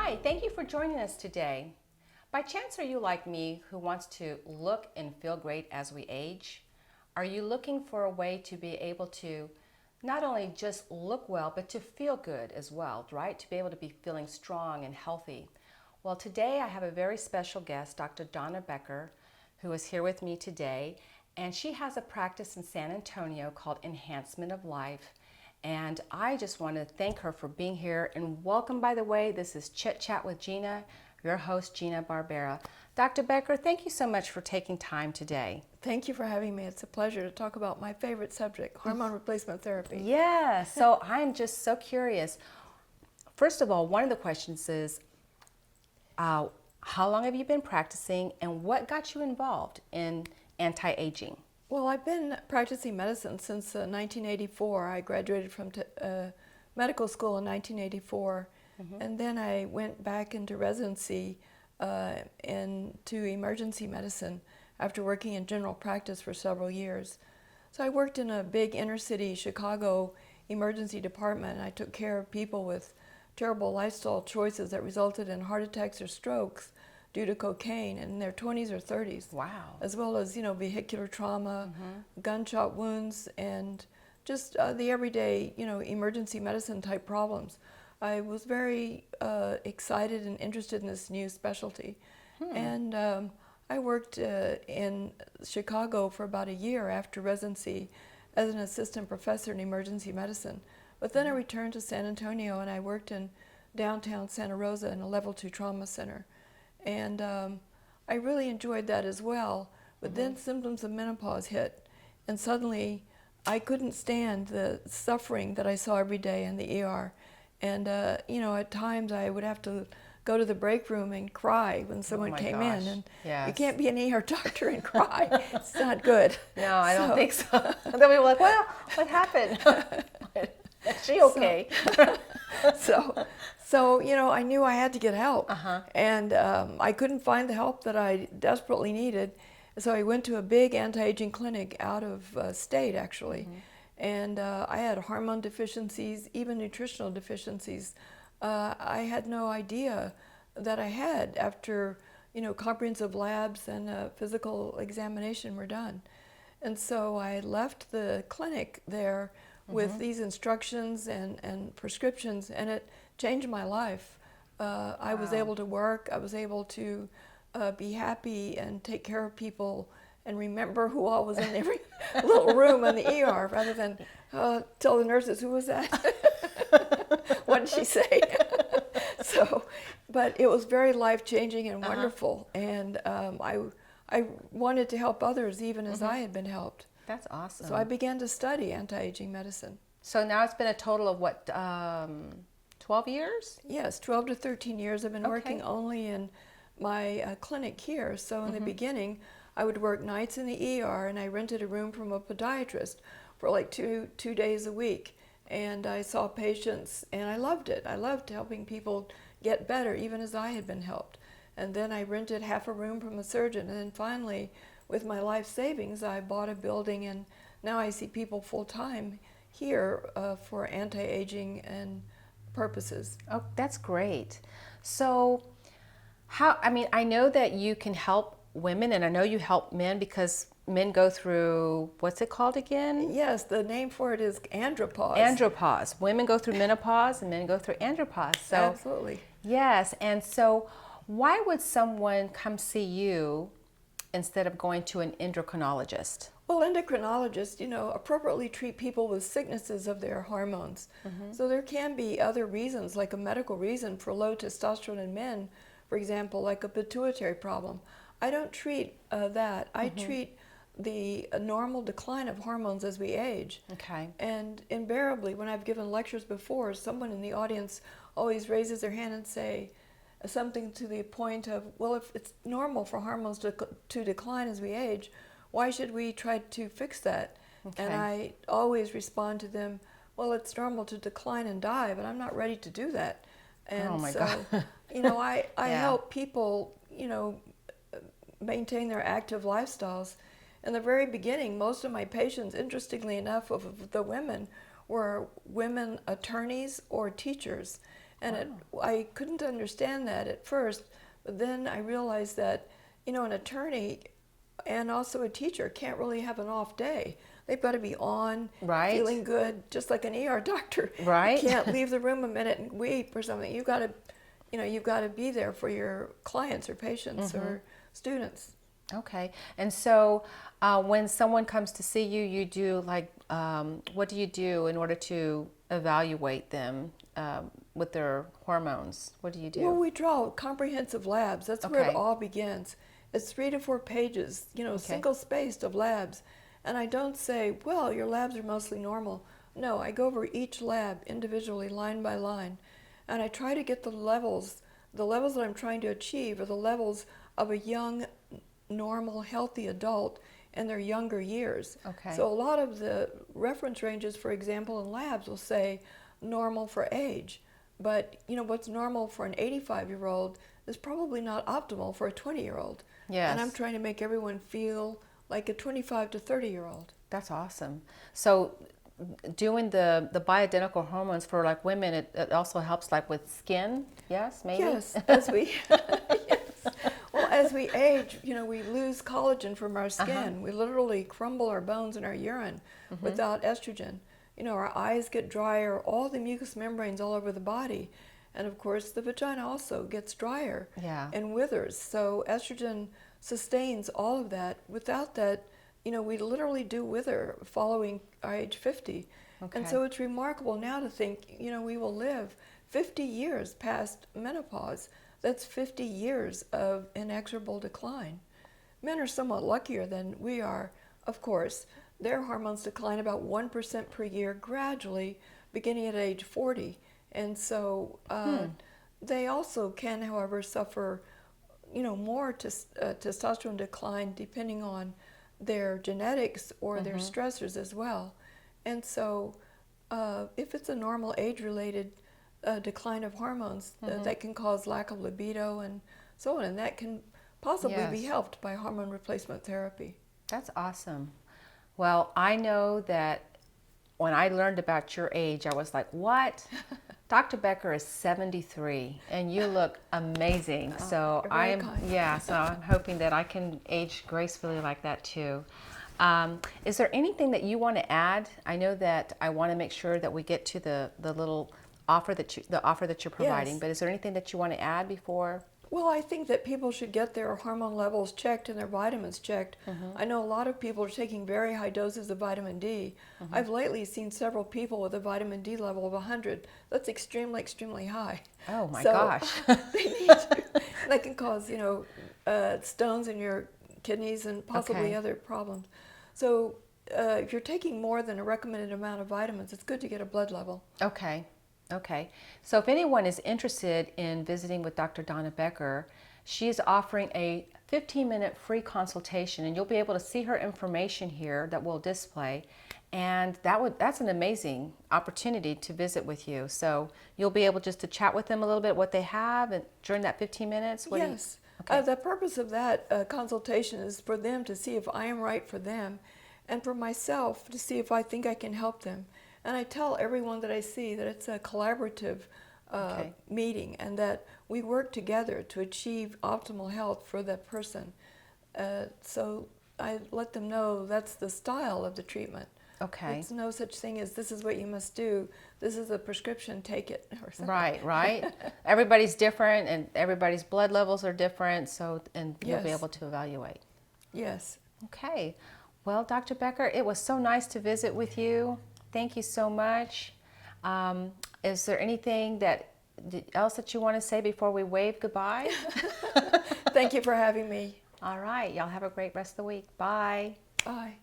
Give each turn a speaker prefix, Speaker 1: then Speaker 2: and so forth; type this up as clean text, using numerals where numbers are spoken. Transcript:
Speaker 1: Hi, thank you for joining us today. By chance, are you like me who wants to look and feel great as we age? Are you looking for a way to be able to not only just look well, but to feel good as well, right? To be able to be feeling strong and healthy. Well, today I have a very special guest, Dr. Donna Becker, who is here with me today, and she has a practice in San Antonio called Enhancement of Life. And I just want to thank her for being here. And welcome, by the way, this is Chit Chat with Gina, your host, Gina Barbera. Dr. Becker, thank you so much for taking time today.
Speaker 2: Thank you for having me. It's a pleasure to talk about my favorite subject, hormone replacement therapy.
Speaker 1: Yeah, so I'm just so curious. First of all, one of the questions is, how long have you been practicing and what got you involved in anti-aging?
Speaker 2: Well, I've been practicing medicine since 1984. I graduated from medical school in 1984, and then I went back into residency into emergency medicine after working in general practice for several years. So I worked in a big inner city Chicago emergency department, and I took care of people with terrible lifestyle choices that resulted in heart attacks or strokes due to cocaine in their 20s or 30s.
Speaker 1: Wow.
Speaker 2: As well as, vehicular trauma, gunshot wounds, and just the everyday, emergency medicine type problems. I was very excited and interested in this new specialty. And I worked in Chicago for about a year after residency as an assistant professor in emergency medicine. But then I returned to San Antonio and I worked in downtown Santa Rosa in a level 2 trauma center. And I really enjoyed that as well. But then symptoms of menopause hit, and suddenly I couldn't stand the suffering that I saw every day in the ER. And at times I would have to go to the break room and cry when someone came in. And you can't be an ER doctor and cry. It's not good.
Speaker 1: No, I don't think so. And then we were like, well, what happened? Is she okay?
Speaker 2: So I knew I had to get help, and I couldn't find the help that I desperately needed. So I went to a big anti-aging clinic out of state, actually, and I had hormone deficiencies, even nutritional deficiencies. I had no idea that I had after comprehensive labs and physical examination were done. And so I left the clinic there with these instructions and prescriptions, and it changed my life. I was able to work, I was able to be happy and take care of people and remember who all was in every little room in the ER rather than tell the nurses, who was that? What did she say? But it was very life-changing and wonderful, and I wanted to help others even as I had been helped.
Speaker 1: That's awesome.
Speaker 2: So I began to study anti-aging medicine.
Speaker 1: So now it's been a total of what, 12 years?
Speaker 2: Yes, 12 to 13 years. I've been working only in my clinic here. So in the beginning, I would work nights in the ER, and I rented a room from a podiatrist for like two days a week. And I saw patients, and I loved it. I loved helping people get better, even as I had been helped. And then I rented half a room from a surgeon, and then finally, with my life savings, I bought a building, and now I see people full-time here for anti-aging and purposes.
Speaker 1: Oh, that's great. So I know that you can help women, and I know you help men because men go through, what's it called again?
Speaker 2: Yes, the name for it is andropause.
Speaker 1: Andropause. Women go through menopause and men go through andropause. So,
Speaker 2: absolutely.
Speaker 1: Yes, and so why would someone come see you instead of going to an endocrinologist?
Speaker 2: Well, endocrinologists, appropriately treat people with sicknesses of their hormones. So there can be other reasons, like a medical reason for low testosterone in men, for example, like a pituitary problem. I don't treat that. I treat the normal decline of hormones as we age.
Speaker 1: Okay.
Speaker 2: And invariably, when I've given lectures before, someone in the audience always raises their hand and say something to the point of, well, if it's normal for hormones to decline as we age, why should we try to fix that? Okay. And I always respond to them, well, it's normal to decline and die, but I'm not ready to do that. And
Speaker 1: oh my God.
Speaker 2: I help people, maintain their active lifestyles. In the very beginning, most of my patients, interestingly enough, of the women, were women attorneys or teachers. And
Speaker 1: Wow.
Speaker 2: I couldn't understand that at first, but then I realized that, an attorney and also a teacher can't really have an off day. They've got to be on,
Speaker 1: Right.
Speaker 2: feeling good, just like an ER doctor. You
Speaker 1: Right.
Speaker 2: can't leave the room a minute and weep or something. You've got to be there for your clients or patients or students.
Speaker 1: Okay. And so when someone comes to see you, you do like, what do you do in order to evaluate them with their hormones? What do you
Speaker 2: Well,
Speaker 1: do?
Speaker 2: we draw comprehensive labs. That's where it
Speaker 1: Okay.
Speaker 2: all begins. It's 3 to 4 pages,
Speaker 1: Okay.
Speaker 2: single spaced of labs. And I don't say, well, your labs are mostly normal. No, I go over each lab individually, line by line. And I try to get the levels. The levels that I'm trying to achieve are the levels of a young, normal, healthy adult in their younger years.
Speaker 1: Okay.
Speaker 2: So a lot of the reference ranges, for example, in labs will say normal for age. But what's normal for an 85-year-old is probably not optimal for a 20-year-old. And I'm
Speaker 1: Yes.
Speaker 2: trying to make everyone feel like a 25 to 30-year-old.
Speaker 1: That's awesome. So doing the bioidentical hormones for like women, it also helps like with skin. Yes, maybe?
Speaker 2: Yes, as we yes. Well, as we age, we lose collagen from our skin. We literally crumble our bones and our urine without estrogen. Our eyes get drier, all the mucous membranes all over the body. And of course, the vagina also gets drier
Speaker 1: Yeah.
Speaker 2: and withers. So estrogen sustains all of that. Without that, we literally do wither following age 50.
Speaker 1: Okay.
Speaker 2: And so it's remarkable now to think, we will live 50 years past menopause. That's 50 years of inexorable decline. Men are somewhat luckier than we are, of course. Their hormones decline about 1% per year gradually, beginning at age 40. And so they also can, however, suffer, more testosterone decline depending on their genetics or their stressors as well. And so if it's a normal age-related decline of hormones, that can cause lack of libido and so on, and that can possibly be
Speaker 1: Yes.
Speaker 2: helped by hormone replacement therapy.
Speaker 1: That's awesome. Well, I know that when I learned about your age, I was like, what? Dr. Becker is 73 and you look amazing. So
Speaker 2: you're
Speaker 1: I
Speaker 2: very
Speaker 1: am,
Speaker 2: kind.
Speaker 1: yeah, so I'm hoping that I can age gracefully like that too. Is there anything that you want to add? I know that I want to make sure that we get to the little offer that you're providing,
Speaker 2: Yes.
Speaker 1: but is there anything that you want to add before?
Speaker 2: Well, I think that people should get their hormone levels checked and their vitamins checked. I know a lot of people are taking very high doses of vitamin D. I've lately seen several people with a vitamin D level of 100. That's extremely, extremely high.
Speaker 1: Oh my
Speaker 2: So
Speaker 1: gosh.
Speaker 2: they need to, that can cause, stones in your kidneys and possibly
Speaker 1: Okay.
Speaker 2: other problems. So if you're taking more than a recommended amount of vitamins, it's good to get a blood level.
Speaker 1: Okay. Okay. So if anyone is interested in visiting with Dr. Donna Becker, she is offering a 15-minute free consultation, and you'll be able to see her information here that we'll display. And that's an amazing opportunity to visit with you. So you'll be able just to chat with them a little bit what they have and during that 15 minutes.
Speaker 2: Yes.
Speaker 1: Okay.
Speaker 2: The purpose of that consultation is for them to see if I am right for them, and for myself to see if I think I can help them. And I tell everyone that I see that it's a collaborative
Speaker 1: Okay.
Speaker 2: meeting, and that we work together to achieve optimal health for that person. So I let them know that's the style of the treatment.
Speaker 1: Okay.
Speaker 2: It's no such thing as this is what you must do. This is a prescription, take it, or something.
Speaker 1: Right, right. Everybody's different and everybody's blood levels are different, and you'll be
Speaker 2: Yes.
Speaker 1: able to evaluate.
Speaker 2: Yes.
Speaker 1: Okay. Well, Dr. Becker, it was so nice to visit with you. Thank you so much. Is there anything else that you want to say before we wave goodbye?
Speaker 2: Thank you for having me.
Speaker 1: All right. Y'all have a great rest of the week. Bye.
Speaker 2: Bye.